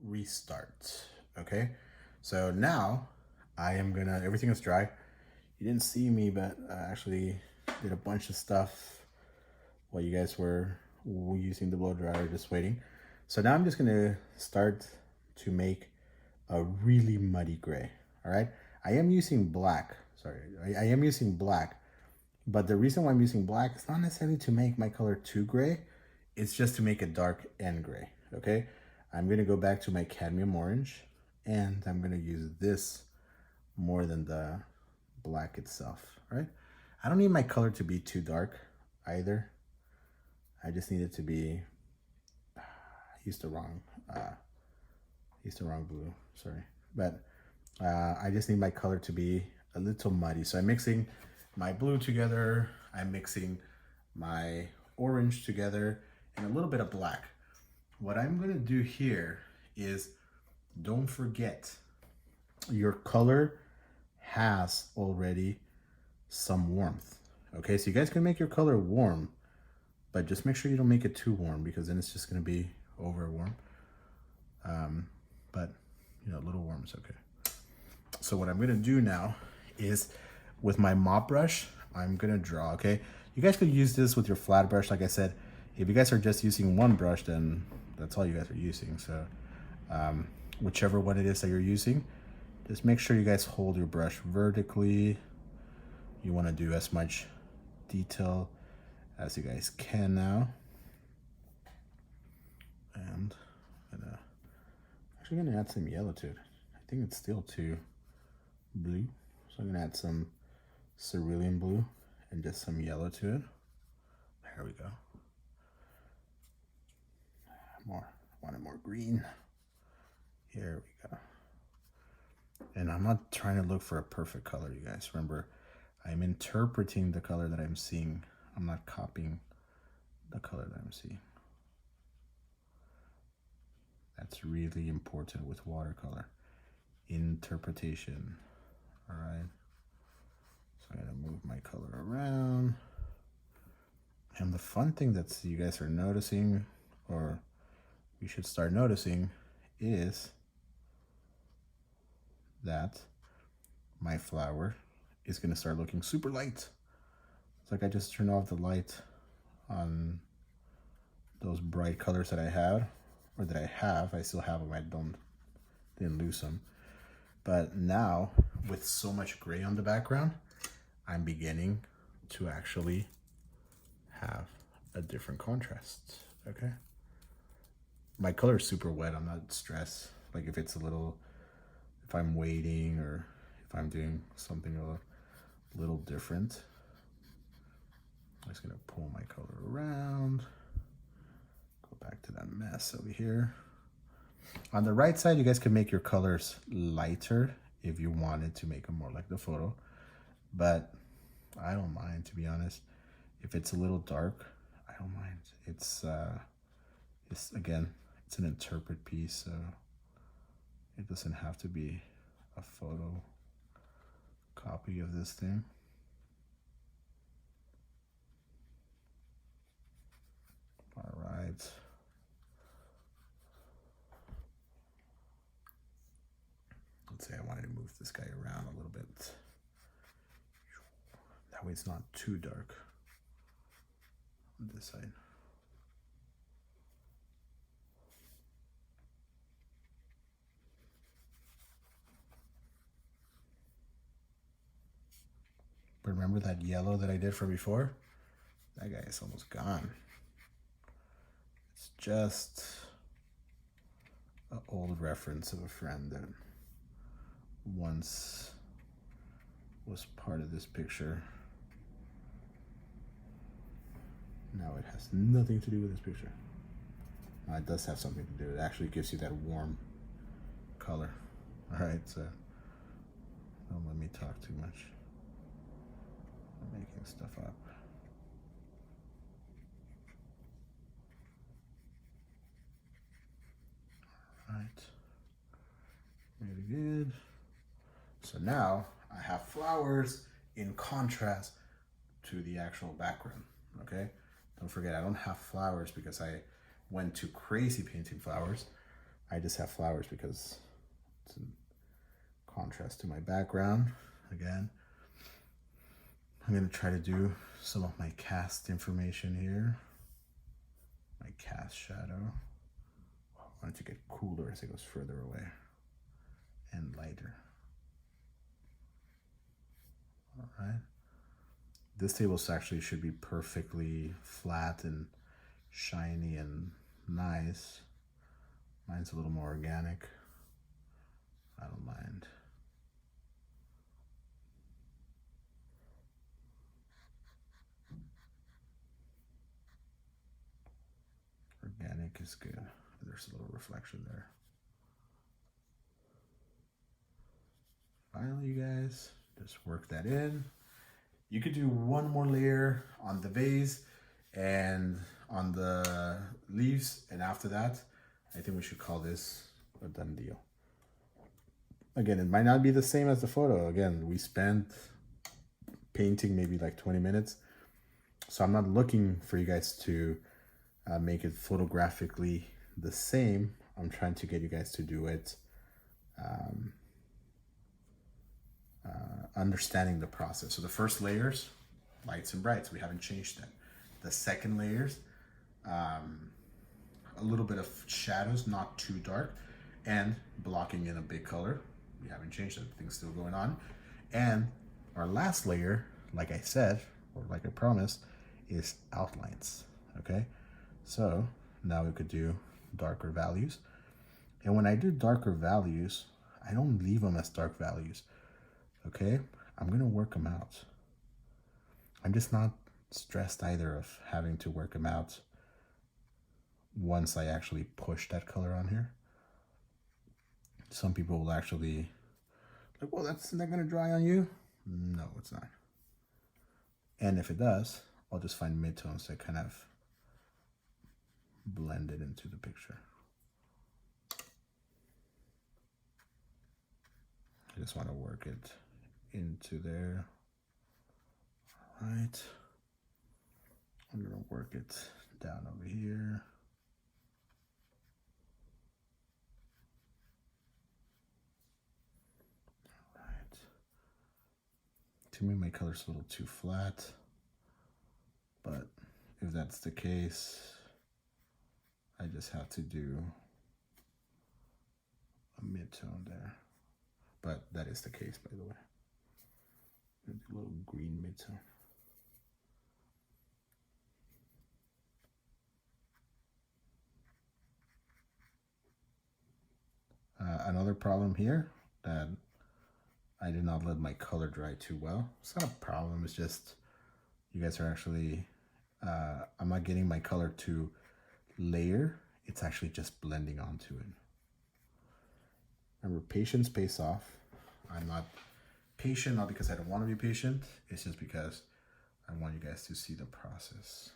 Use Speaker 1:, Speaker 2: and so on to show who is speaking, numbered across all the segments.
Speaker 1: restart. Okay, so now I am gonna, everything is dry. You didn't see me, but I actually did a bunch of stuff while you guys were using the blow dryer, just waiting. So now I'm just gonna start to make a really muddy gray. All right, I am using black. Sorry, I am using black, but the reason why I'm using black is not necessarily to make my color too gray. It's just to make it dark and gray. Okay, I'm gonna go back to my cadmium orange, and I'm gonna use this more than the black itself. Right? I don't need my color to be too dark either. I just need it to be. I used the wrong. Used the wrong blue. Sorry, but I just need my color to be a little muddy. So I'm mixing my blue together. I'm mixing my orange together and a little bit of black. What I'm gonna do here is, don't forget, your color has already some warmth. Okay, so you guys can make your color warm, but just make sure you don't make it too warm, because then it's just gonna be over warm. But you know, a little warm is okay. So what I'm gonna do now is, with my mop brush, I'm gonna draw, okay? You guys could use this with your flat brush. Like I said, if you guys are just using one brush, then that's all you guys are using. So whichever one it is that you're using, just make sure you guys hold your brush vertically. You wanna do as much detail as you guys can now. And I'm actually gonna add some yellow to it. I think it's still too blue. So I'm gonna add some cerulean blue and just some yellow to it. There we go. More, wanted more green. Here we go. And I'm not trying to look for a perfect color, you guys. Remember, I'm interpreting the color that I'm seeing. I'm not copying the color that I'm seeing. That's really important with watercolor. Interpretation. All right. So I'm gonna move my color around. And the fun thing that you guys are noticing, or you should start noticing, is that my flower is gonna start looking super light. It's like I just turned off the light on those bright colors that I had, or that I have. I still have them. I didn't lose them. But now, with so much gray on the background, I'm beginning to actually have a different contrast. Okay. My color is super wet. I'm not stressed. Like if it's a little, if I'm waiting or if I'm doing something a little different, I'm just gonna pull my color around. Go back to that mess over here. On the right side, you guys can make your colors lighter if you wanted to make them more like the photo, but I don't mind, to be honest. If it's a little dark, I don't mind. It's again, it's an interpret piece, so it doesn't have to be a photo copy of this thing. All right. Let's say I wanted to move this guy around a little bit. That way it's not too dark on this side. But remember that yellow that I did for before? That guy is almost gone. It's just an old reference of a friend that once was part of this picture. Now it has nothing to do with this picture. It does have something to do. It actually gives you that warm color. All right, so don't let me talk too much. I'm making stuff up. All right, really good. So now I have flowers in contrast to the actual background, okay? Don't forget, I don't have flowers because I went too crazy painting flowers. I just have flowers because it's in contrast to my background. Again, I'm going to try to do some of my cast information here. My cast shadow. I want it to get cooler as it goes further away and lighter. All right. This table actually should be perfectly flat and shiny and nice. Mine's a little more organic. I don't mind. Organic is good. There's a little reflection there. Finally, you guys, just work that in. You could do one more layer on the vase and on the leaves, and after that, I think we should call this a done deal. Again, it might not be the same as the photo. Again, we spent painting maybe like 20 minutes. So I'm not looking for you guys to make it photographically the same. I'm trying to get you guys to do it understanding the process. So the first layers, lights and brights, we haven't changed that. The second layers, a little bit of shadows, not too dark, and blocking in a big color. We haven't changed that. Things still going on. And our last layer, like I said, or like I promised, is outlines. Okay, so now we could do darker values. And when I do darker values, I don't leave them as dark values. Okay, I'm gonna work them out. I'm just not stressed either of having to work them out once I actually push that color on here. Some people will actually like, well, that's not gonna dry on you. No, it's not. And if it does, I'll just find midtones that kind of blend it into the picture. I just want to work it into there. All right. I'm gonna work it down over here. All right. To me, my color's a little too flat, but if that's the case, I just have to do a mid-tone there. But that is the case, by the way. A little green mid-tone. Another problem here that I did not let my color dry too well. It's not a problem, it's just you guys are actually, I'm not getting my color to layer. It's actually just blending onto it. Remember, patience pays off. I'm not patient, not because I don't want to be patient. It's just because I want you guys to see the process.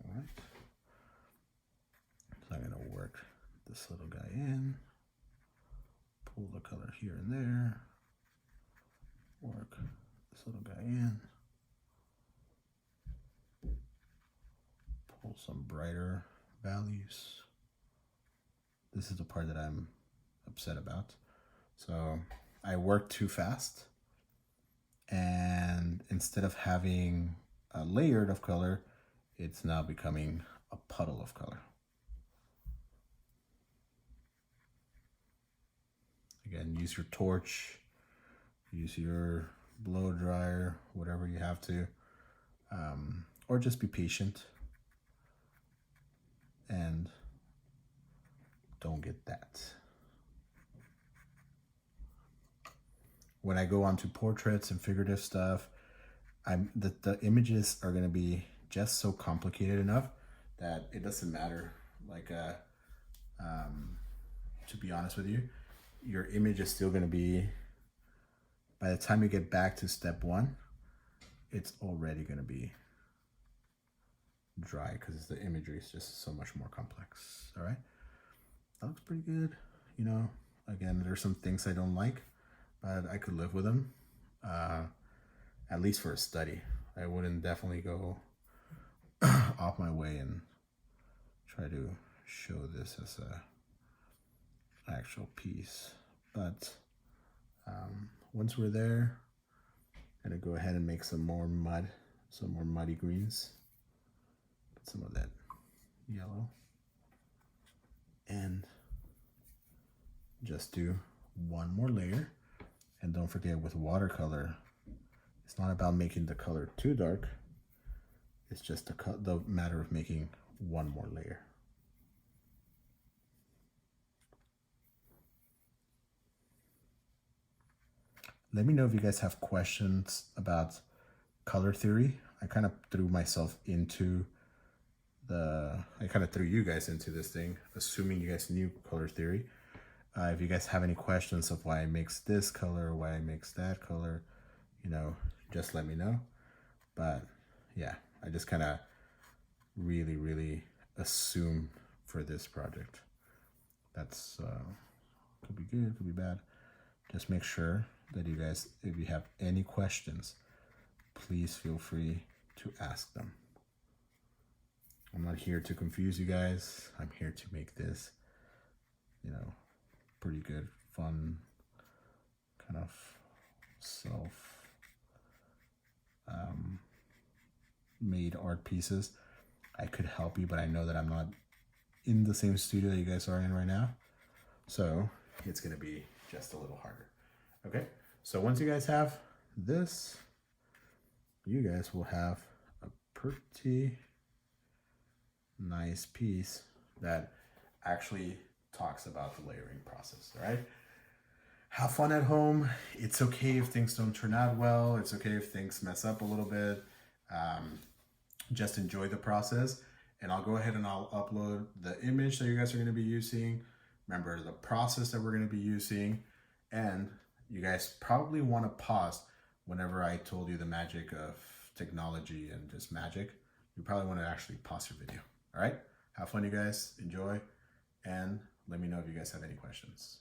Speaker 1: All right. So I'm going to work this little guy in, pull the color here and there, work this little guy in, pull some brighter values. This is the part that I'm upset about. So I worked too fast, and instead of having a layered of color, it's now becoming a puddle of color. Again, use your torch, use your blow dryer, whatever you have to, or just be patient and don't get that. When I go on to portraits and figurative stuff, the images are going to be just so complicated enough that it doesn't matter. Like, to be honest with you, your image is still going to be, by the time you get back to step one, it's already going to be dry because the imagery is just so much more complex. All right, that looks pretty good. You know, again, there's some things I don't like, but I could live with them, at least for a study. I wouldn't definitely go off my way and try to show this as a actual piece. But once we're there, I'm gonna go ahead and make some more mud, some more muddy greens. Put some of that yellow, and just do one more layer. And don't forget, with watercolor, it's not about making the color too dark. It's just the matter of making one more layer. Let me know if you guys have questions about color theory. I kind of threw myself into I kind of threw you guys into this thing, assuming you guys knew color theory. If you guys have any questions of why it makes this color, why it makes that color, you know, just let me know. But yeah, I just kind of really assume for this project. That's could be good, could be bad. Just make sure that you guys, if you have any questions, please feel free to ask them. I'm not here to confuse you guys. I'm here to make this, you know, pretty good, fun, kind of made art pieces. I could help you, but I know that I'm not in the same studio that you guys are in right now. So it's gonna be just a little harder. Okay, so once you guys have this, you guys will have a pretty nice piece that actually talks about the layering process. All right, have fun at home. It's okay if things don't turn out well. It's okay if things mess up a little bit. Just enjoy the process, and I'll go ahead and I'll upload the image that you guys are going to be using. Remember the process that we're going to be using, and you guys probably want to pause whenever I told you the magic of technology and just magic. You probably want to actually pause your video. All right, have fun, you guys. Enjoy, and let me know if you guys have any questions.